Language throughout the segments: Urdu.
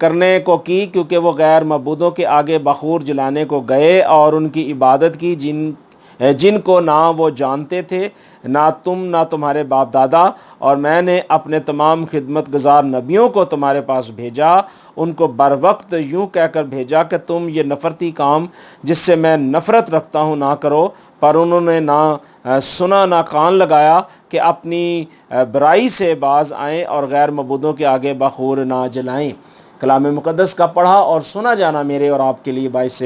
کرنے کو کی، کیونکہ وہ غیر معبودوں کے آگے بخور جلانے کو گئے اور ان کی عبادت کی جن کو نہ وہ جانتے تھے، نہ تم نہ تمہارے باپ دادا، اور میں نے اپنے تمام خدمت گزار نبیوں کو تمہارے پاس بھیجا، ان کو بر وقت یوں کہہ کر بھیجا کہ تم یہ نفرتی کام جس سے میں نفرت رکھتا ہوں نہ کرو، پر انہوں نے نہ سنا نہ کان لگایا کہ اپنی برائی سے باز آئیں اور غیر معبودوں کے آگے بخور نہ جلائیں۔ کلام مقدس کا پڑھا اور سنا جانا میرے اور آپ کے لیے باعث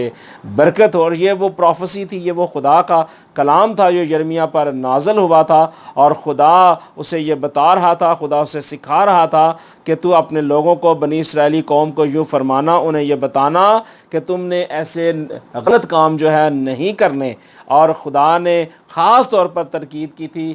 برکت ہو، اور یہ وہ پروفیسی تھی، یہ وہ خدا کا کلام تھا جو یرمیہ پر نازل ہوا تھا، اور خدا اسے یہ بتا رہا تھا، خدا اسے سکھا رہا تھا کہ تو اپنے لوگوں کو، بنی اسرائیلی قوم کو یوں فرمانا، انہیں یہ بتانا کہ تم نے ایسے غلط کام جو ہے نہیں کرنے۔ اور خدا نے خاص طور پر تنقید کی تھی،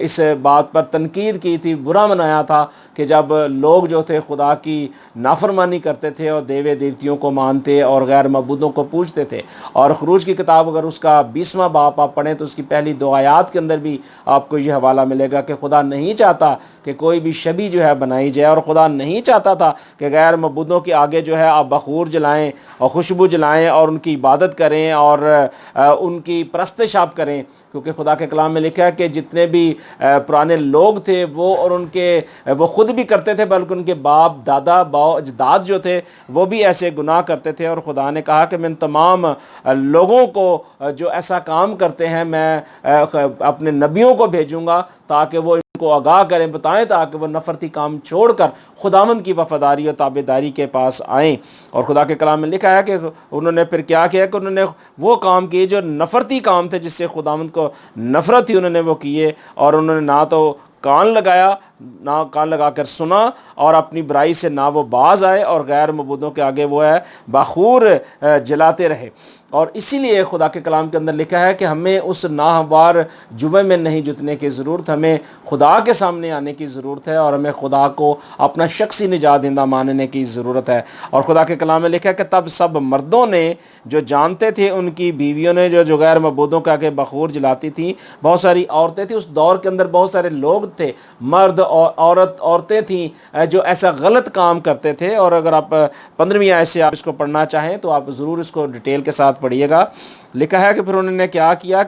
اس بات پر تنقید کی تھی، برا منایا تھا کہ جب لوگ جو تھے خدا کی نافرمانی کرتے تھے اور دیوے دیوتیوں کو مانتے اور غیر معبودوں کو پوجتے تھے۔ اور خروج کی کتاب اگر اس کا 20واں باب آپ پڑھیں تو اس کی پہلی 2 آیات کے اندر بھی آپ کو یہ حوالہ ملے گا کہ خدا نہیں چاہتا کہ کوئی بھی شبیہ جو ہے بنائی جائے، اور خدا نہیں چاہتا تھا کہ غیر معبودوں کے آگے جو ہے آپ بخور جلائیں اور خوشبو جلائیں اور ان کی عبادت کریں اور ان کی پرستش آپ کریں، کیونکہ خدا کے کلام میں لکھا ہے کہ جتنے بھی پرانے لوگ تھے وہ خود بھی کرتے تھے، بلکہ ان کے باپ دادا اجداد جو تھے وہ بھی ایسے گناہ کرتے تھے، اور خدا نے کہا کہ میں تمام لوگوں کو جو ایسا کام کرتے ہیں میں اپنے نبیوں کو بھیجوں گا تاکہ وہ ان کو آگاہ کریں، بتائیں، تاکہ وہ نفرتی کام چھوڑ کر خداوند کی وفاداری اور تابعداری کے پاس آئیں۔ اور خدا کے کلام میں لکھا ہے کہ انہوں نے پھر کیا کیا کہ انہوں نے وہ کام کیے جو نفرتی کام تھے، جس سے خداوند کو نفرت تھی، انہوں نے وہ کیے، اور انہوں نے نہ تو کان لگا کر سنا، اور اپنی برائی سے نہ وہ باز آئے، اور غیر معبودوں کے آگے وہ ہے بخور جلاتے رہے۔ اور اسی لیے خدا کے کلام کے اندر لکھا ہے کہ ہمیں اس ناہموار جوے میں نہیں جتنے کی ضرورت، ہمیں خدا کے سامنے آنے کی ضرورت ہے، اور ہمیں خدا کو اپنا شخصی نجات دہندہ ماننے کی ضرورت ہے۔ اور خدا کے کلام میں لکھا ہے کہ تب سب مردوں نے جو جانتے تھے، ان کی بیویوں نے جو غیر معبودوں کے آگے بخور جلاتی تھیں، بہت ساری عورتیں تھیں اس دور کے اندر، بہت سارے لوگ تھے، مرد اور عورتیں تھیں جو ایسا غلط کام کرتے تھے۔ اور اگر آپ 15ویں آیت سے آپ اس کو پڑھنا چاہیں تو آپ ضرور اس کو ڈیٹیل کے ساتھ پڑھیے گا۔ لکھا ہے کہ پھر انہوں نے کیا کیا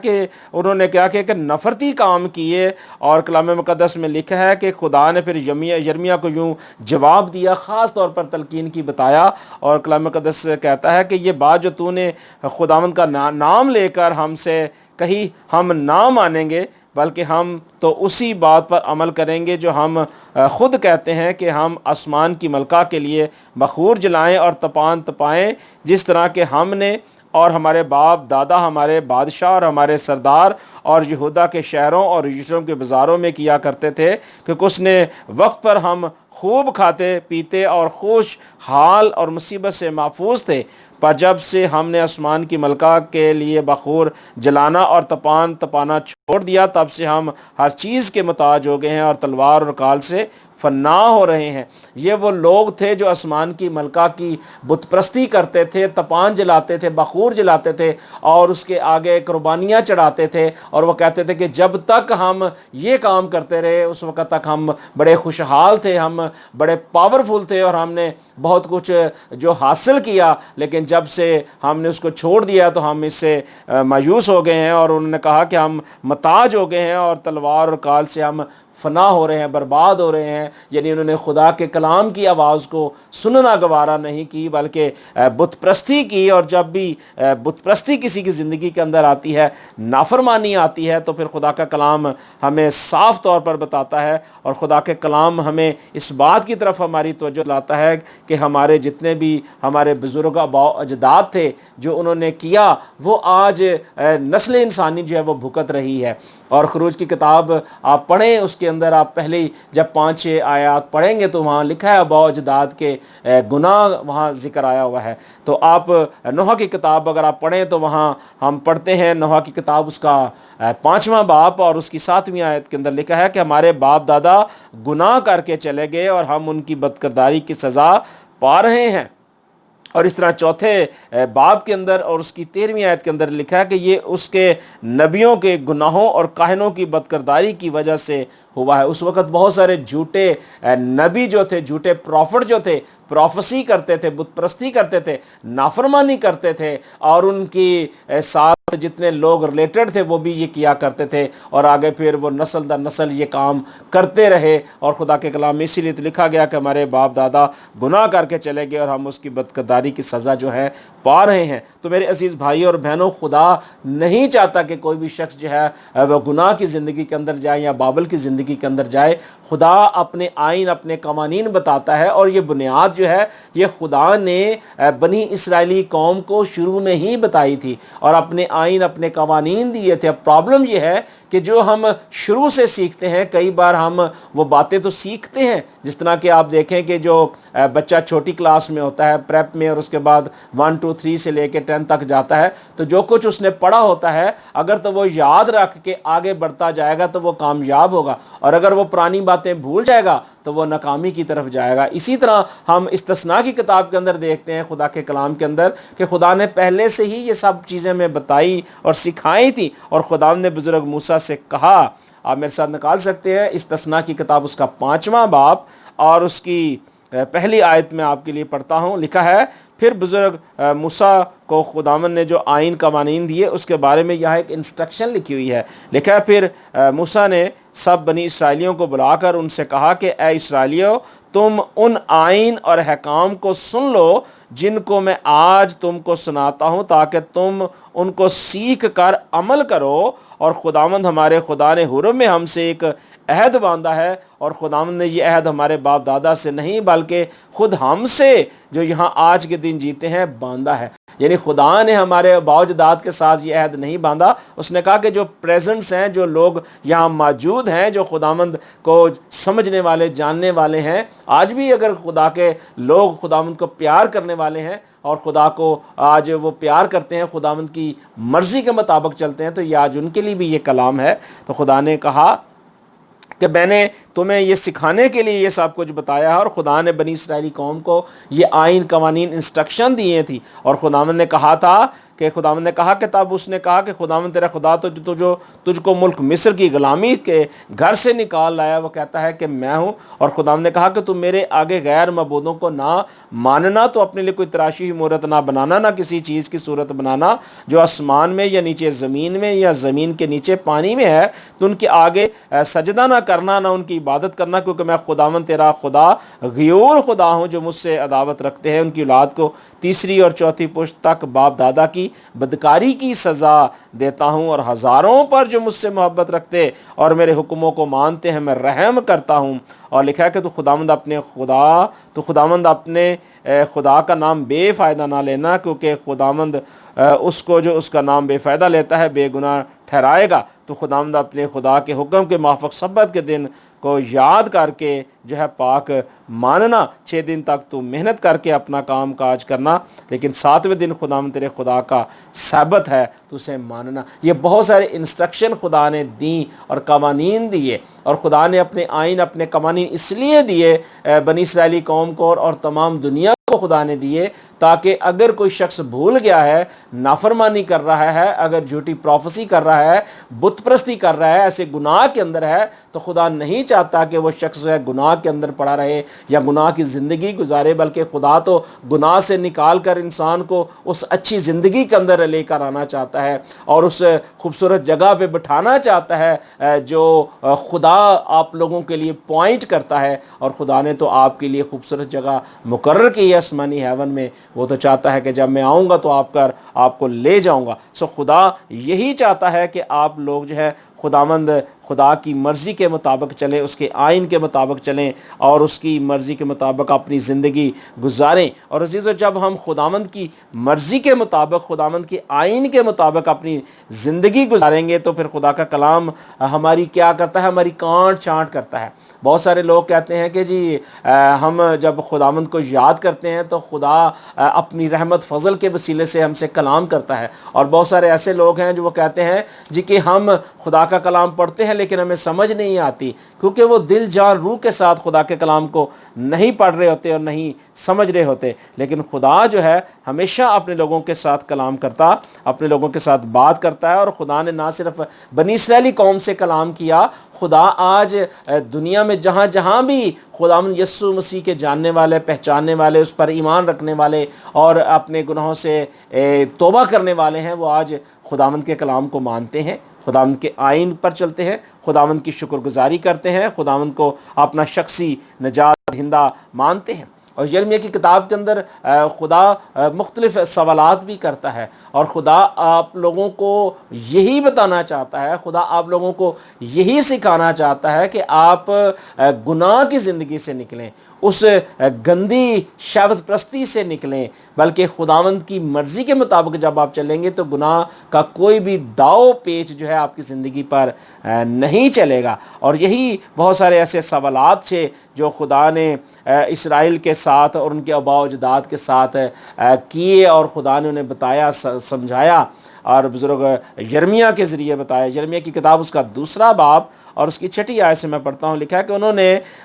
کہ نفرتی کام کیے، اور کلام مقدس میں لکھا ہے کہ خدا نے پھر یرمیہ کو یوں جواب دیا، خاص طور پر تلقین کی بتایا، اور کلام مقدس کہتا ہے کہ یہ بات جو تو نے خداوند کا نام لے کر ہم سے کہیں ہم نہ مانیں گے، بلکہ ہم تو اسی بات پر عمل کریں گے جو ہم خود کہتے ہیں کہ ہم آسمان کی ملکہ کے لیے بخور جلائیں اور تپان تپائیں، جس طرح کہ ہم نے اور ہمارے باپ دادا، ہمارے بادشاہ اور ہمارے سردار اور یہودا کے شہروں اور یروشلم کے بازاروں میں کیا کرتے تھے، کیونکہ اس نے وقت پر ہم خوب کھاتے پیتے اور خوش حال اور مصیبت سے محفوظ تھے۔ پر جب سے ہم نے آسمان کی ملکہ کے لیے بخور جلانا اور تپان تپانا چھوڑ دیا، تب سے ہم ہر چیز کے محتاج ہو گئے ہیں اور تلوار اور کال سے فنا ہو رہے ہیں۔ یہ وہ لوگ تھے جو آسمان کی ملکہ کی بت پرستی کرتے تھے، تپان جلاتے تھے، بخور جلاتے تھے، اور اس کے آگے قربانیاں چڑھاتے تھے، اور وہ کہتے تھے کہ جب تک ہم یہ کام کرتے رہے اس وقت تک ہم بڑے خوشحال تھے، ہم بڑے پاورفل تھے، اور ہم نے بہت کچھ جو حاصل کیا، لیکن جب سے ہم نے اس کو چھوڑ دیا تو ہم اس سے مایوس ہو گئے ہیں، اور انہوں نے کہا کہ ہم محتاج ہو گئے ہیں، اور تلوار اور کال سے ہم فنا ہو رہے ہیں، برباد ہو رہے ہیں۔ یعنی انہوں نے خدا کے کلام کی آواز کو سننا گوارا نہیں کی، بلکہ بت پرستی کی، اور جب بھی بت پرستی کسی کی زندگی کے اندر آتی ہے، نافرمانی آتی ہے، تو پھر خدا کا کلام ہمیں صاف طور پر بتاتا ہے، اور خدا کے کلام ہمیں اس بات کی طرف ہماری توجہ لاتا ہے کہ ہمارے جتنے بھی ہمارے بزرگ آباء اجداد تھے جو انہوں نے کیا، وہ آج نسل انسانی جو ہے وہ بھگت رہی ہے۔ اور خروج کی کتاب آپ پڑھیں، اس کے اندر آپ پہلے جب 5-6 آیات پڑھیں گے تو وہاں لکھا ہے آباء اجداد کے گناہ وہاں ذکر آیا ہوا ہے۔ تو آپ نوح کی کتاب اگر آپ پڑھیں تو وہاں ہم پڑھتے ہیں نوح کی کتاب اس کا 5واں باب اور اس کی 7ویں آیت کے اندر لکھا ہے کہ ہمارے باپ دادا گناہ کر کے چلے گئے اور ہم ان کی بدکرداری کی سزا پا رہے ہیں۔ اور اس طرح 4 باب کے اندر اور اس کی 13ویں آیت کے اندر لکھا ہے کہ یہ اس کے نبیوں کے گناہوں اور کاہنوں کی بدکرداری کی وجہ سے ہوا ہے۔ اس وقت بہت سارے جھوٹے نبی جو تھے، جھوٹے پروفٹ جو تھے، پروفیسی کرتے تھے، بت پرستی کرتے تھے، نافرمانی کرتے تھے، اور ان کی ساتھ جتنے لوگ ریلیٹڈ تھے وہ بھی یہ کیا کرتے تھے، اور آگے پھر وہ نسل در نسل یہ کام کرتے رہے۔ اور خدا کے کلام میں اسی لیے تو لکھا گیا کہ ہمارے باپ دادا گناہ کر کے چلے گئے اور ہم اس کی بدکرداری کی سزا جو ہے پا رہے ہیں۔ تو میرے عزیز بھائی اور بہنوں، خدا نہیں چاہتا کہ کوئی بھی شخص جو ہے وہ گناہ کی زندگی کے اندر جائے یا بابل کی زندگی کے اندر جائے۔ خدا اپنے آئین، اپنے قوانین بتاتا ہے، اور یہ بنیاد جو ہے یہ خدا نے بنی اسرائیلی قوم کو شروع میں ہی بتائی تھی، اور اپنے آئین، اپنے قوانین دیے تھے۔ اب پرابلم یہ ہے کہ جو ہم شروع سے سیکھتے ہیں، کئی بار ہم وہ باتیں تو سیکھتے ہیں، جس طرح کہ آپ دیکھیں کہ جو بچہ چھوٹی کلاس میں ہوتا ہے، پریپ میں، اور اس کے بعد 1 2 3 سے لے کے 10 تک جاتا ہے، تو جو کچھ اس نے پڑھا ہوتا ہے اگر تو وہ یاد رکھ کے آگے بڑھتا جائے گا تو وہ کامیاب ہوگا، اور اگر وہ پرانی باتیں بھول جائے گا تو وہ ناکامی کی طرف جائے گا۔ اسی طرح ہم استثناء کی کتاب کے اندر دیکھتے ہیں، خدا کے کلام کے اندر، کہ خدا نے پہلے سے ہی یہ سب چیزیں میں بتائی اور سکھائی تھی، اور خدا نے بزرگ موسیٰ سے کہا۔ آپ میرے ساتھ نکال سکتے ہیں استثناء کی کتاب، اس کا 5واں باب اور اس کی پہلی آیت میں آپ کے لیے پڑھتا ہوں۔ لکھا ہے، پھر بزرگ موسیٰ کو خداوند نے جو آئین قوانین دیے اس کے بارے میں یہاں ایک انسٹرکشن لکھی ہوئی ہے۔ لکھا ہے، پھر موسیٰ نے سب بنی اسرائیلیوں کو بلا کر ان سے کہا کہ اے اسرائیلیوں، تم ان آئین اور احکام کو سن لو جن کو میں آج تم کو سناتا ہوں، تاکہ تم ان کو سیکھ کر عمل کرو۔ اور خداوند ہمارے خدا نے حرم میں ہم سے ایک عہد باندھا ہے، اور خداوند نے یہ عہد ہمارے باپ دادا سے نہیں بلکہ خود ہم سے جو یہاں آج کے دن جیتے ہیں باندھا ہے۔ یعنی خدا نے ہمارے باوجداد کے ساتھ یہ عہد نہیں باندھا، اس نے کہا کہ جو پریزنٹس ہیں، جو لوگ یہاں موجود ہیں، جو خداوند کو سمجھنے والے، جاننے والے ہیں، آج بھی اگر خدا کے لوگ خداوند کو پیار کرنے والے ہیں اور خدا کو آج وہ پیار کرتے ہیں، خداوند کی مرضی کے مطابق چلتے ہیں، تو یہ آج ان کے لیے بھی یہ کلام ہے۔ تو خدا نے کہا کہ میں نے تمہیں یہ سکھانے کے لیے یہ سب کچھ بتایا ہے، اور خدا نے بنی اسرائیلی قوم کو یہ آئین قوانین انسٹرکشن دیے تھی۔ اور خداوند نے کہا تھا کہ خداوند نے کہا کہ تب اس نے کہا کہ خداوند تیرا خدا تو جو تجھ کو ملک مصر کی غلامی کے گھر سے نکال لایا، وہ کہتا ہے کہ میں ہوں۔ اور خداوند نے کہا کہ تم میرے آگے غیر معبودوں کو نہ ماننا، تو اپنے لیے کوئی تراشی ہوئی مورت نہ بنانا، نہ کسی چیز کی صورت بنانا جو آسمان میں یا نیچے زمین میں یا زمین کے نیچے پانی میں ہے، تو ان کے آگے سجدہ نہ کرنا، نہ ان کی عبادت کرنا، کیونکہ میں خداوند تیرا خدا غیور خدا ہوں، جو مجھ سے عداوت رکھتے ہیں ان کی اولاد کو تیسری اور چوتھی پشت تک باپ دادا کی بدکاری کی سزا دیتا ہوں، اور ہزاروں پر جو مجھ سے محبت رکھتے اور میرے حکموں کو مانتے ہیں میں رحم کرتا ہوں۔ اور لکھا ہے کہ تو خداوند اپنے خدا کا نام بے فائدہ نہ لینا، کیونکہ خداوند اس کو جو اس کا نام بے فائدہ لیتا ہے بے گناہ ٹھہرائے گا۔ تو خداوند اپنے خدا کے حکم کے موافق سبت کے دن کو یاد کر کے جو ہے پاک ماننا، 6 دن تک تو محنت کر کے اپنا کام کاج کرنا، لیکن 7ویں دن خداوند تیرے خدا کا سبت ہے تو اسے ماننا۔ یہ بہت سارے انسٹرکشن خدا نے دیں اور قوانین دیے، اور خدا نے اپنے آئین، اپنے قوانین اس لیے دیے بنی اسرائیلی قوم کو اور تمام دنیا کو خدا نے دیے، تاکہ اگر کوئی شخص بھول گیا ہے، نافرمانی کر رہا ہے، اگر جھوٹی پروفیسی کر رہا ہے، بت پرستی کر رہا ہے، ایسے گناہ کے اندر ہے، تو خدا نہیں چاہتا کہ وہ شخص جو ہے گناہ کے اندر پڑا رہے یا گناہ کی زندگی گزارے، بلکہ خدا تو گناہ سے نکال کر انسان کو اس اچھی زندگی کے اندر لے کر آنا چاہتا ہے، اور اس خوبصورت جگہ پہ بٹھانا چاہتا ہے جو خدا آپ لوگوں کے لیے پوائنٹ کرتا ہے۔ اور خدا نے تو آپ کے لیے خوبصورت جگہ مقرر کی ہے آسمانی ہیون میں، وہ تو چاہتا ہے کہ جب میں آؤں گا تو آپ کو لے جاؤں گا۔ سو خدا یہی چاہتا ہے کہ آپ لوگ جو ہے خداوند خدا کی مرضی کے مطابق چلیں، اس کے آئین کے مطابق چلیں، اور اس کی مرضی کے مطابق اپنی زندگی گزاریں۔ اور عزیزو، جب ہم خداوند کی مرضی کے مطابق، خداوند کے آئین کے مطابق اپنی زندگی گزاریں گے، تو پھر خدا کا کلام ہماری کیا کرتا ہے؟ ہماری کانٹ چانٹ کرتا ہے۔ بہت سارے لوگ کہتے ہیں کہ جی ہم جب خداوند کو یاد کرتے ہیں تو خدا اپنی رحمت فضل کے وسیلے سے ہم سے کلام کرتا ہے، اور بہت سارے ایسے لوگ ہیں جو وہ کہتے ہیں جی کہ ہم خدا کا کلام پڑھتے ہیں لیکن ہمیں سمجھ نہیں آتی، کیونکہ وہ دل جان روح کے ساتھ خدا کے کلام کو نہیں پڑھ رہے ہوتے اور نہیں سمجھ رہے ہوتے۔ لیکن خدا جو ہے ہمیشہ اپنے لوگوں کے ساتھ کلام کرتا، اپنے لوگوں کے ساتھ بات کرتا ہے، اور خدا نے نہ صرف بنی اسرائیلی قوم سے کلام کیا، خدا آج دنیا میں جہاں جہاں بھی خداوند یسوع مسیح کے جاننے والے، پہچاننے والے، اس پر ایمان رکھنے والے اور اپنے گناہوں سے توبہ کرنے والے ہیں، وہ آج خداوند کے کلام کو مانتے ہیں، خداوند کے آئین پر چلتے ہیں، خداوند کی شکر گزاری کرتے ہیں، خداوند کو اپنا شخصی نجات دہندہ مانتے ہیں۔ اور یرمیہ کی کتاب کے اندر خدا مختلف سوالات بھی کرتا ہے، اور خدا آپ لوگوں کو یہی بتانا چاہتا ہے، خدا آپ لوگوں کو یہی سکھانا چاہتا ہے کہ آپ گناہ کی زندگی سے نکلیں، اس گندی شہوت پرستی سے نکلیں، بلکہ خداوند کی مرضی کے مطابق جب آپ چلیں گے تو گناہ کا کوئی بھی داؤ پیچ جو ہے آپ کی زندگی پر نہیں چلے گا۔ اور یہی بہت سارے ایسے سوالات تھے جو خدا نے اسرائیل کے ساتھ اور ان کے آباء و اجداد کے ساتھ کیے، اور خدا نے انہیں بتایا، سمجھایا، اور بزرگ یرمیہ کے ذریعے بتایا۔ یرمیہ کی کتاب اس کا 2 باب اور اس کی 6 آیت سے میں پڑھتا ہوں، لکھا ہے کہ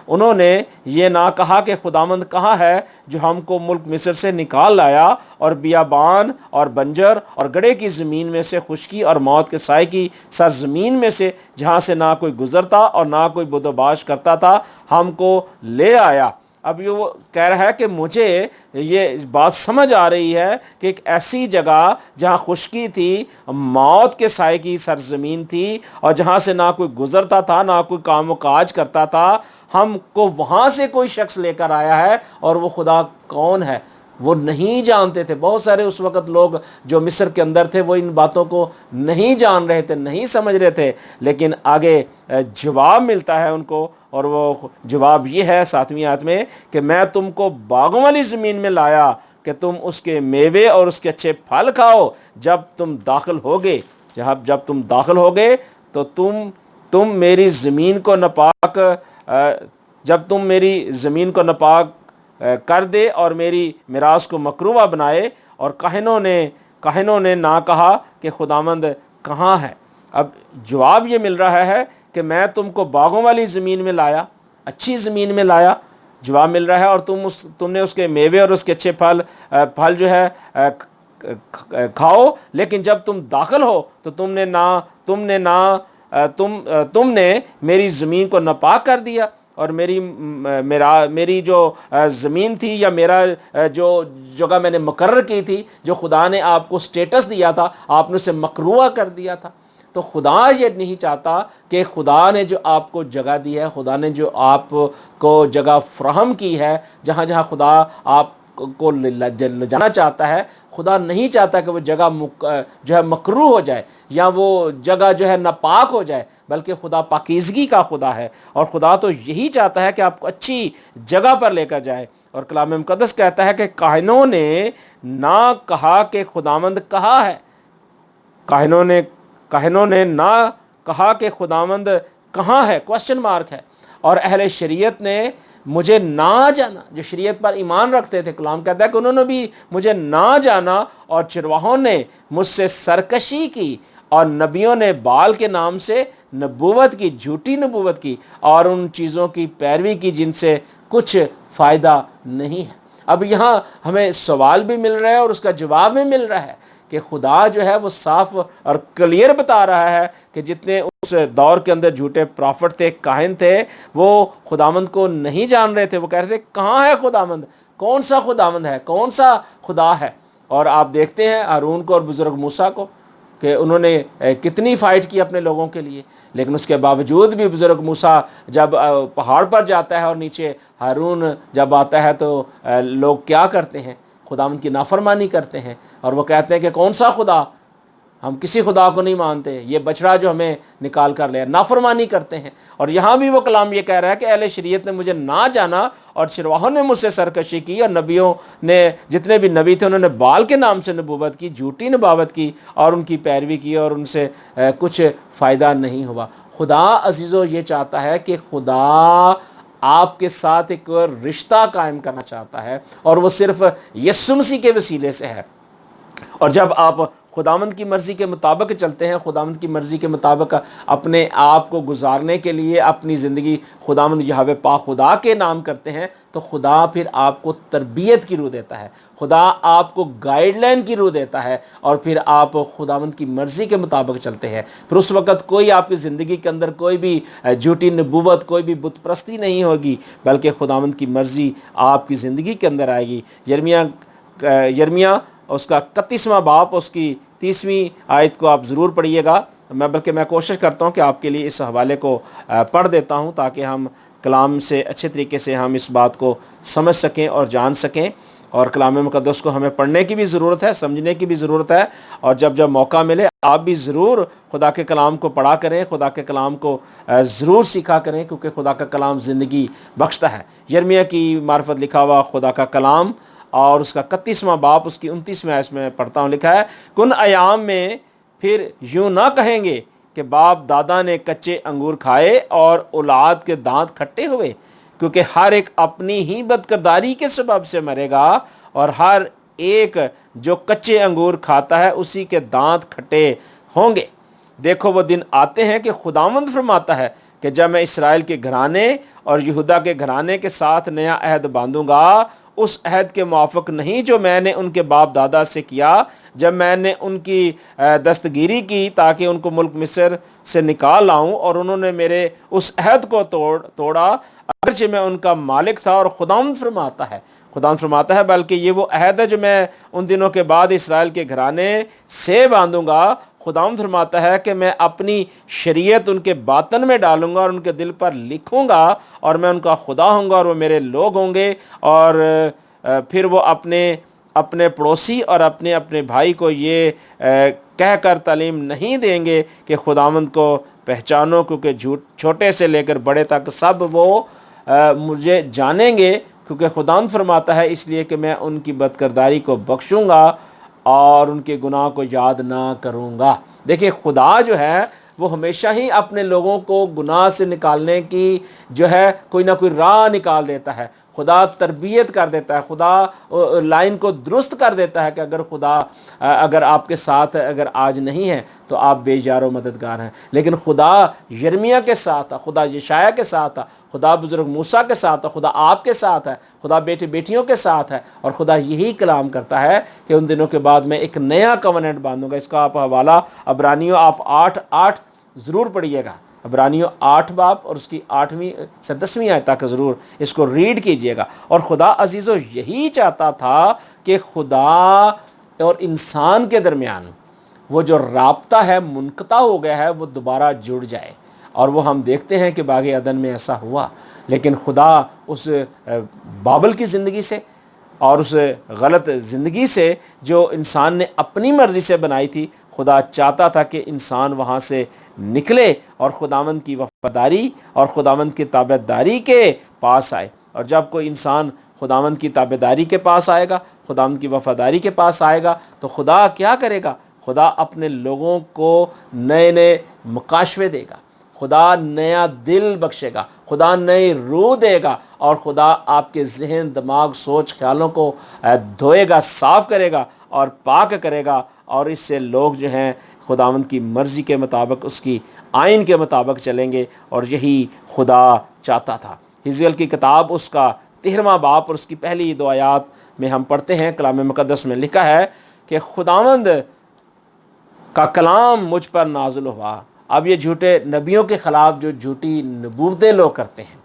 انہوں نے یہ نہ کہا کہ خداوند کہاں ہے جو ہم کو ملک مصر سے نکال لایا، اور بیابان اور بنجر اور گڑھے کی زمین میں سے، خشکی اور موت کے سائے کی سرزمین میں سے، جہاں سے نہ کوئی گزرتا اور نہ کوئی بد و باش کرتا تھا، ہم کو لے آیا۔ اب یہ وہ کہہ رہا ہے کہ مجھے یہ بات سمجھ آ رہی ہے کہ ایک ایسی جگہ جہاں خشکی تھی، موت کے سائے کی سرزمین تھی، اور جہاں سے نہ کوئی گزرتا تھا، نہ کوئی کام و کاج کرتا تھا، ہم کو وہاں سے کوئی شخص لے کر آیا ہے، اور وہ خدا کون ہے وہ نہیں جانتے تھے۔ بہت سارے اس وقت لوگ جو مصر کے اندر تھے وہ ان باتوں کو نہیں جان رہے تھے، نہیں سمجھ رہے تھے، لیکن آگے جواب ملتا ہے ان کو، اور وہ جواب یہ ہے 7ویں آیت میں کہ میں تم کو باغوں والی زمین میں لایا کہ تم اس کے میوے اور اس کے اچھے پھل کھاؤ، جب تم داخل ہوگے تو تم میری زمین کو ناپاک جب تم میری زمین کو ناپاک کر دے اور میری میراث کو مکروہ بنائے۔ اور کاہنوں نے نہ کہا کہ خداوند کہاں ہے۔ اب جواب یہ مل رہا ہے کہ میں تم کو باغوں والی زمین میں لایا، اچھی زمین میں لایا، جواب مل رہا ہے، اور تم نے اس کے میوے اور اس کے اچھے پھل جو ہے کھاؤ، لیکن جب تم داخل ہو تو تم نے میری زمین کو ناپاک کر دیا، اور میری جو زمین تھی، یا میرا جو جگہ میں نے مقرر کی تھی، جو خدا نے آپ کو سٹیٹس دیا تھا، آپ نے اسے مکروہ کر دیا تھا۔ تو خدا یہ نہیں چاہتا کہ خدا نے جو آپ کو جگہ دی ہے، خدا نے جو آپ کو جگہ فراہم کی ہے، جہاں جہاں خدا آپ کو لے جانا چاہتا ہے، خدا نہیں چاہتا کہ وہ جگہ جو ہے مکروہ ہو جائے، یا وہ جگہ جو ہے ناپاک ہو جائے، بلکہ خدا پاکیزگی کا خدا ہے، اور خدا تو یہی چاہتا ہے کہ آپ کو اچھی جگہ پر لے کر جائے۔ اور کلام مقدس کہتا ہے کہ کاہنوں نے نہ کہا کہ خداوند کہاں ہے، کاہنوں نے نہ کہا کہ خداوند کہاں ہے، کوسچن مارک ہے۔ اور اہل شریعت نے مجھے نہ جانا، جو شریعت پر ایمان رکھتے تھے، کلام کہتا ہے کہ انہوں نے بھی مجھے نہ جانا، اور چرواہوں نے مجھ سے سرکشی کی، اور نبیوں نے بال کے نام سے نبوت کی، جھوٹی نبوت کی، اور ان چیزوں کی پیروی کی جن سے کچھ فائدہ نہیں ہے۔ اب یہاں ہمیں سوال بھی مل رہا ہے اور اس کا جواب بھی مل رہا ہے کہ خدا جو ہے وہ صاف اور کلیئر بتا رہا ہے کہ جتنے اس دور کے اندر جھوٹے پرافٹ تھے، کاہن تھے، وہ خداوند کو نہیں جان رہے تھے۔ وہ کہہ رہے تھے کہاں ہے خداوند، کون سا خداوند ہے، کون سا خدا ہے۔ اور آپ دیکھتے ہیں ہارون کو اور بزرگ موسیٰ کو کہ انہوں نے کتنی فائٹ کی اپنے لوگوں کے لیے، لیکن اس کے باوجود بھی بزرگ موسیٰ جب پہاڑ پر جاتا ہے اور نیچے ہارون جب آتا ہے تو لوگ کیا کرتے ہیں، خداوند کی نافرمانی کرتے ہیں، اور وہ کہتے ہیں کہ کون سا خدا، ہم کسی خدا کو نہیں مانتے، یہ بچڑا جو ہمیں نکال کر لے، نافرمانی کرتے ہیں۔ اور یہاں بھی وہ کلام یہ کہہ رہا ہے کہ اہل شریعت نے مجھے نہ جانا، اور چرواہوں نے مجھ سے سرکشی کی، اور نبیوں نے، جتنے بھی نبی تھے، انہوں نے بال کے نام سے نبوت کی، جھوٹی نبوت کی، اور ان کی پیروی کی، اور ان سے کچھ فائدہ نہیں ہوا۔ خدا عزیزو یہ چاہتا ہے کہ خدا آپ کے ساتھ ایک رشتہ قائم کرنا چاہتا ہے، اور وہ صرف یسوع مسیح کے وسیلے سے ہے۔ اور جب آپ خداوند کی مرضی کے مطابق چلتے ہیں، خداوند کی مرضی کے مطابق اپنے آپ کو گزارنے کے لیے اپنی زندگی خداوند یہوہ پاک خدا کے نام کرتے ہیں، تو خدا پھر آپ کو تربیت کی روح دیتا ہے، خدا آپ کو گائیڈ لائن کی روح دیتا ہے، اور پھر آپ خداوند کی مرضی کے مطابق چلتے ہیں۔ پھر اس وقت کوئی آپ کی زندگی کے اندر کوئی بھی جھوٹی نبوت، کوئی بھی بت پرستی نہیں ہوگی، بلکہ خداوند کی مرضی آپ کی زندگی کے اندر آئے گی۔ یرمیہ اس کا 31واں باب، اس کی 30ویں آیت کو آپ ضرور پڑھیے گا۔ بلکہ میں کوشش کرتا ہوں کہ آپ کے لیے اس حوالے کو پڑھ دیتا ہوں تاکہ ہم کلام سے اچھے طریقے سے ہم اس بات کو سمجھ سکیں اور جان سکیں، اور کلام مقدس کو ہمیں پڑھنے کی بھی ضرورت ہے، سمجھنے کی بھی ضرورت ہے، اور جب موقع ملے آپ بھی ضرور خدا کے کلام کو پڑھا کریں، خدا کے کلام کو ضرور سیکھا کریں، کیونکہ خدا کا کلام زندگی بخشتا ہے۔ یرمیہ کی معرفت لکھا ہوا خدا کا کلام، اور اس کا 31واں باب، اس کی 29ویں آیت میں پڑھتا ہوں، لکھا ہے، کن ایام میں پھر یوں نہ کہیں گے کہ باپ دادا نے کچے انگور کھائے اور اولاد کے دانت کھٹے ہوئے، کیونکہ ہر ایک اپنی ہی بدکرداری کے سبب سے مرے گا، اور ہر ایک جو کچے انگور کھاتا ہے اسی کے دانت کھٹے ہوں گے۔ دیکھو وہ دن آتے ہیں کہ خداوند فرماتا ہے کہ جب میں اسرائیل کے گھرانے اور یہودا کے گھرانے کے ساتھ نیا عہد باندھوں گا، اس عہد کے موافق نہیں جو میں نے ان کے باپ دادا سے کیا جب میں نے ان کی دستگیری کی تاکہ ان کو ملک مصر سے نکال لاؤں، اور انہوں نے میرے اس عہد کو توڑا اگرچہ میں ان کا مالک تھا۔ اور خداوند فرماتا ہے بلکہ یہ وہ عہد ہے جو میں ان دنوں کے بعد اسرائیل کے گھرانے سے باندھوں گا۔ خداوند فرماتا ہے کہ میں اپنی شریعت ان کے باطن میں ڈالوں گا اور ان کے دل پر لکھوں گا، اور میں ان کا خدا ہوں گا اور وہ میرے لوگ ہوں گے، اور پھر وہ اپنے پڑوسی اور اپنے بھائی کو یہ کہہ کر تعلیم نہیں دیں گے کہ خداوند کو پہچانو، کیونکہ چھوٹے سے لے کر بڑے تک سب وہ مجھے جانیں گے، کیونکہ خداوند فرماتا ہے اس لیے کہ میں ان کی بدکرداری کو بخشوں گا اور ان کے گناہ کو یاد نہ کروں گا۔ دیکھیں خدا جو ہے وہ ہمیشہ ہی اپنے لوگوں کو گناہ سے نکالنے کی جو ہے کوئی نہ کوئی راہ نکال دیتا ہے، خدا تربیت کر دیتا ہے، خدا لائن کو درست کر دیتا ہے کہ اگر آپ کے ساتھ اگر آج نہیں ہے تو آپ بے یار و مددگار ہیں۔ لیکن خدا یرمیہ کے ساتھ ہے، خدا یشعیاہ کے ساتھ ہے، خدا بزرگ موسیٰ کے ساتھ ہے، خدا آپ کے ساتھ ہے، خدا بیٹے بیٹیوں کے ساتھ ہے، اور خدا یہی کلام کرتا ہے کہ ان دنوں کے بعد میں ایک نیا کوننٹ باندھوں گا۔ اس کا آپ حوالہ عبرانیوں آپ 8:8 ضرور پڑھیے گا، عبرانیوں 8 باب اور اس کی 8ویں سے 10ویں آیت تک ضرور اس کو ریڈ کیجئے گا۔ اور خدا عزیزو یہی چاہتا تھا کہ خدا اور انسان کے درمیان وہ جو رابطہ ہے منقطع ہو گیا ہے وہ دوبارہ جڑ جائے، اور وہ ہم دیکھتے ہیں کہ باغ عدن میں ایسا ہوا۔ لیکن خدا اس بابل کی زندگی سے اور اس غلط زندگی سے جو انسان نے اپنی مرضی سے بنائی تھی، خدا چاہتا تھا کہ انسان وہاں سے نکلے اور خداوند کی وفاداری اور خداوند کی تابعداری کے پاس آئے۔ اور جب کوئی انسان خداوند کی تابعداری کے پاس آئے گا، خداوند کی وفاداری کے پاس آئے گا، تو خدا کیا کرے گا؟ خدا اپنے لوگوں کو نئے نئے مکاشفے دے گا، خدا نیا دل بخشے گا، خدا نئی روح دے گا، اور خدا آپ کے ذہن، دماغ، سوچ، خیالوں کو دھوئے گا، صاف کرے گا اور پاک کرے گا، اور اس سے لوگ جو ہیں خداوند کی مرضی کے مطابق، اس کی آئین کے مطابق چلیں گے، اور یہی خدا چاہتا تھا۔ حزقیل کی کتاب اس کا 13واں باب اور اس کی پہلی 2 آیات میں ہم پڑھتے ہیں، کلام مقدس میں لکھا ہے کہ خداوند کا کلام مجھ پر نازل ہوا۔ اب یہ جھوٹے نبیوں کے خلاف جو جھوٹی نبوتیں لوگ کرتے ہیں،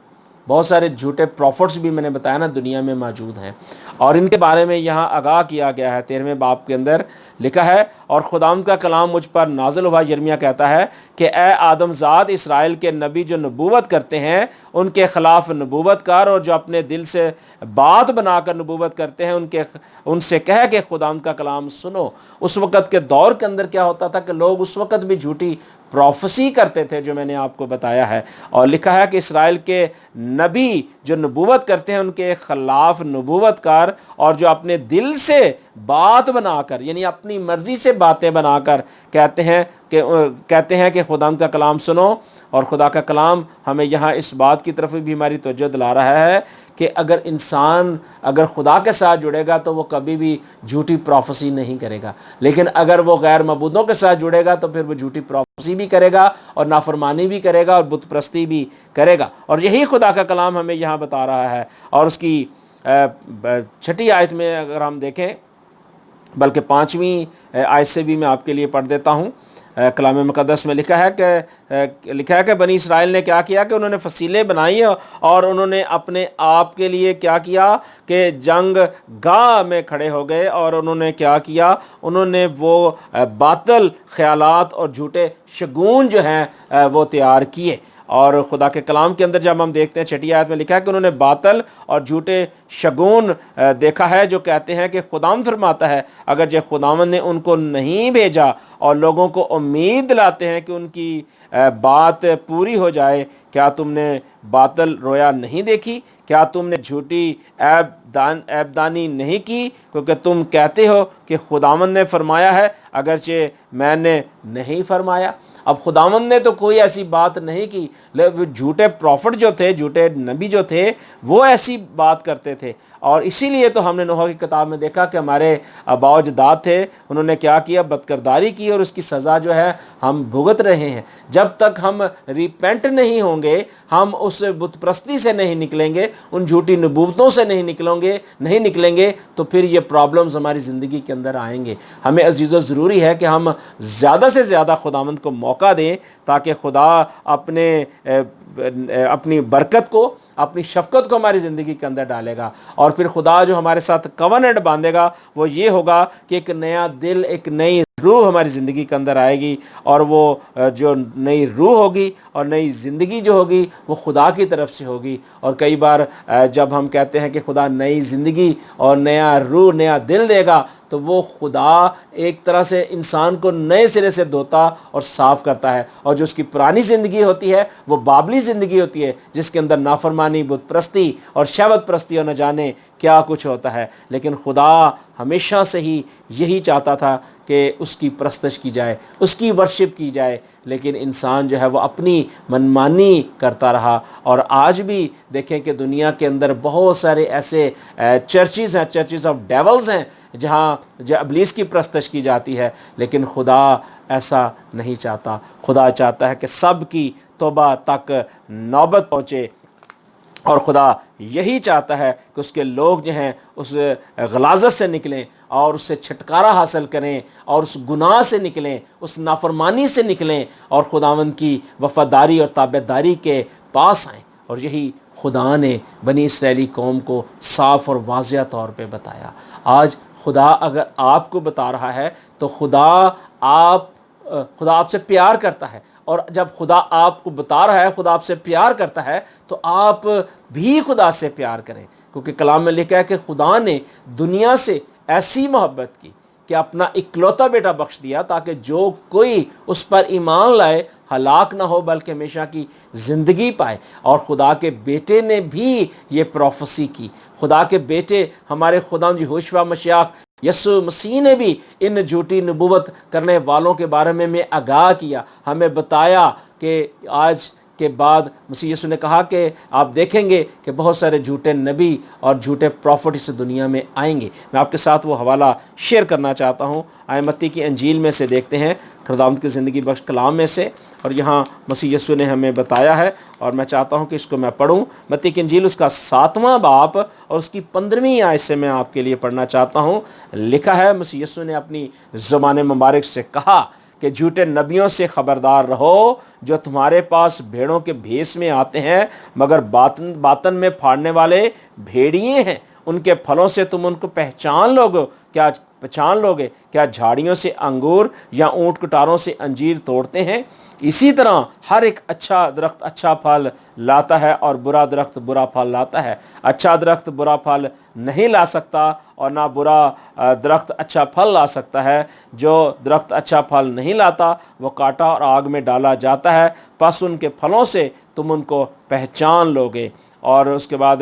بہت سارے جھوٹے پروفٹس بھی میں نے بتایا نا دنیا میں موجود ہیں، اور ان کے بارے میں یہاں آگاہ کیا گیا ہے۔ 13ویں باب کے اندر لکھا ہے، اور خداوند کا کلام مجھ پر نازل ہوا، یرمیہ کہتا ہے کہ اے آدم زاد، اسرائیل کے نبی جو نبوت کرتے ہیں ان کے خلاف نبوت کر، اور جو اپنے دل سے بات بنا کر نبوت کرتے ہیں ان سے کہہ کہ خداوند کا کلام سنو۔ اس وقت کے دور کے اندر کیا ہوتا تھا کہ لوگ اس وقت بھی جھوٹی پروفیسی کرتے تھے جو میں نے آپ کو بتایا ہے، اور لکھا ہے کہ اسرائیل کے نبی جو نبوت کرتے ہیں ان کے خلاف نبوت کر، کر اور جو اپنے دل سے بات بنا کر یعنی اپنی مرضی سے باتیں بنا کر کہتے ہیں کہ خدا کا کلام سنو، اور خدا کا کلام ہمیں یہاں اس بات کی طرف بھی ہماری توجہ دلا رہا ہے کہ اگر انسان خدا کے ساتھ جڑے گا تو وہ کبھی بھی جھوٹی پروفیسی نہیں کرے گا، لیکن اگر وہ غیر معبودوں کے ساتھ جڑے گا تو پھر وہ جھوٹی پروفیسی بھی کرے گا اور نافرمانی بھی کرے گا اور بت پرستی بھی کرے گا، اور یہی خدا کا کلام ہمیں یہاں بتا رہا ہے۔ اور اس کی 6 آیت میں اگر ہم دیکھیں، بلکہ 5ویں آیت سے بھی میں آپ کے لیے پڑھ دیتا ہوں۔ کلام مقدس میں لکھا ہے کہ بنی اسرائیل نے کیا کیا کہ انہوں نے فصیلیں بنائی اور انہوں نے اپنے آپ کے لیے کیا کیا کہ جنگ گاہ میں کھڑے ہو گئے، اور انہوں نے کیا کیا، انہوں نے وہ باطل خیالات اور جھوٹے شگون جو ہیں وہ تیار کیے۔ اور خدا کے کلام کے اندر جب ہم دیکھتے ہیں 6 آیت میں لکھا ہے کہ انہوں نے باطل اور جھوٹے شگون دیکھا ہے جو کہتے ہیں کہ خداوند فرماتا ہے اگر جو خداوند نے ان کو نہیں بھیجا، اور لوگوں کو امید دلاتے ہیں کہ ان کی بات پوری ہو جائے، کیا تم نے باطل رویا نہیں دیکھی؟ کیا تم نے جھوٹی عیب دانی نہیں کی؟ کیونکہ تم کہتے ہو کہ خداوند نے فرمایا ہے اگرچہ میں نے نہیں فرمایا۔ اب خداوند نے تو کوئی ایسی بات نہیں کی، لیکن جھوٹے پروفٹ جو تھے، جھوٹے نبی جو تھے، وہ ایسی بات کرتے تھے، اور اسی لیے تو ہم نے نوح کی کتاب میں دیکھا کہ ہمارے آباء و اجداد تھے، انہوں نے کیا کیا، بدکرداری کی، اور اس کی سزا جو ہے ہم بھگت رہے ہیں۔ جب تک ہم ریپینٹ نہیں ہوں گے، ہم اس بت پرستی سے نہیں نکلیں گے، ان جھوٹی نبوتوں سے نہیں نکلیں گے تو پھر یہ پرابلمز ہماری زندگی کے اندر آئیں گے۔ ہمیں عزیزو ضروری ہے کہ ہم زیادہ سے زیادہ خداوند کو موقع دیں تاکہ خدا اپنی برکت کو، اپنی شفقت کو ہماری زندگی کے اندر ڈالے گا، اور پھر خدا جو ہمارے ساتھ کووننٹ باندھے گا وہ یہ ہوگا کہ ایک نیا دل، ایک نئی روح ہماری زندگی کے اندر آئے گی، اور وہ جو نئی روح ہوگی اور نئی زندگی جو ہوگی وہ خدا کی طرف سے ہوگی۔ اور کئی بار جب ہم کہتے ہیں کہ خدا نئی زندگی اور نیا روح، نیا دل دے گا، تو وہ خدا ایک طرح سے انسان کو نئے سرے سے دھوتا اور صاف کرتا ہے، اور جو اس کی پرانی زندگی ہوتی ہے وہ بابلی زندگی ہوتی ہے جس کے اندر نافرمانی، بت پرستی اور شہوت پرستی اور نہ جانے کیا کچھ ہوتا ہے۔ لیکن خدا ہمیشہ سے ہی یہی چاہتا تھا کہ اس کی پرستش کی جائے، اس کی ورشپ کی جائے، لیکن انسان جو ہے وہ اپنی منمانی کرتا رہا۔ اور آج بھی دیکھیں کہ دنیا کے اندر بہت سارے ایسے چرچز ہیں، چرچز آف ڈیولز ہیں، جہاں ابلیس کی پرستش کی جاتی ہے، لیکن خدا ایسا نہیں چاہتا۔ خدا چاہتا ہے کہ سب کی توبہ تک نوبت پہنچے، اور خدا یہی چاہتا ہے کہ اس کے لوگ جو ہیں اس غلاظت سے نکلیں اور اس سے چھٹکارا حاصل کریں، اور اس گناہ سے نکلیں، اس نافرمانی سے نکلیں، اور خداوند کی وفاداری اور تابعداری کے پاس آئیں۔ اور یہی خدا نے بنی اسرائیلی قوم کو صاف اور واضح طور پہ بتایا۔ آج خدا اگر آپ کو بتا رہا ہے تو خدا آپ سے پیار کرتا ہے، اور جب خدا آپ کو بتا رہا ہے، خدا آپ سے پیار کرتا ہے، تو آپ بھی خدا سے پیار کریں، کیونکہ کلام میں لکھا ہے کہ خدا نے دنیا سے ایسی محبت کی کہ اپنا اکلوتا بیٹا بخش دیا تاکہ جو کوئی اس پر ایمان لائے ہلاک نہ ہو بلکہ ہمیشہ کی زندگی پائے۔ اور خدا کے بیٹے نے بھی یہ پروفیسی کی، خدا کے بیٹے ہمارے خدا یہوشوا مسیح یسوع مسیح نے بھی ان جھوٹی نبوت کرنے والوں کے بارے میں آگاہ کیا، ہمیں بتایا کہ آج کے بعد مسیح یسوع نے کہا کہ آپ دیکھیں گے کہ بہت سارے جھوٹے نبی اور جھوٹے پروفٹ اس دنیا میں آئیں گے۔ میں آپ کے ساتھ وہ حوالہ شیئر کرنا چاہتا ہوں، متی کی انجیل میں سے دیکھتے ہیں، خداوند کی زندگی بخش کلام میں سے، اور یہاں مسیح یسوع نے ہمیں بتایا ہے، اور میں چاہتا ہوں کہ اس کو میں پڑھوں۔ متی کی انجیل اس کا 7واں باب اور اس کی 15ویں آیت سے میں آپ کے لیے پڑھنا چاہتا ہوں۔ لکھا ہے، مسیح یسوع نے اپنی زبان مبارک سے کہا کہ جھوٹے نبیوں سے خبردار رہو جو تمہارے پاس بھیڑوں کے بھیس میں آتے ہیں مگر باطن میں پھاڑنے والے بھیڑیے ہیں۔ ان کے پھلوں سے تم ان کو پہچان لوگے، کیا جھاڑیوں سے انگور یا اونٹ کٹاروں سے انجیر توڑتے ہیں؟ اسی طرح ہر ایک اچھا درخت اچھا پھل لاتا ہے اور برا درخت برا پھل لاتا ہے۔ اچھا درخت برا پھل نہیں لا سکتا اور نہ برا درخت اچھا پھل لا سکتا ہے۔ جو درخت اچھا پھل نہیں لاتا وہ کاٹا اور آگ میں ڈالا جاتا ہے، پس ان کے پھلوں سے تم ان کو پہچان لوگے۔ اور اس کے بعد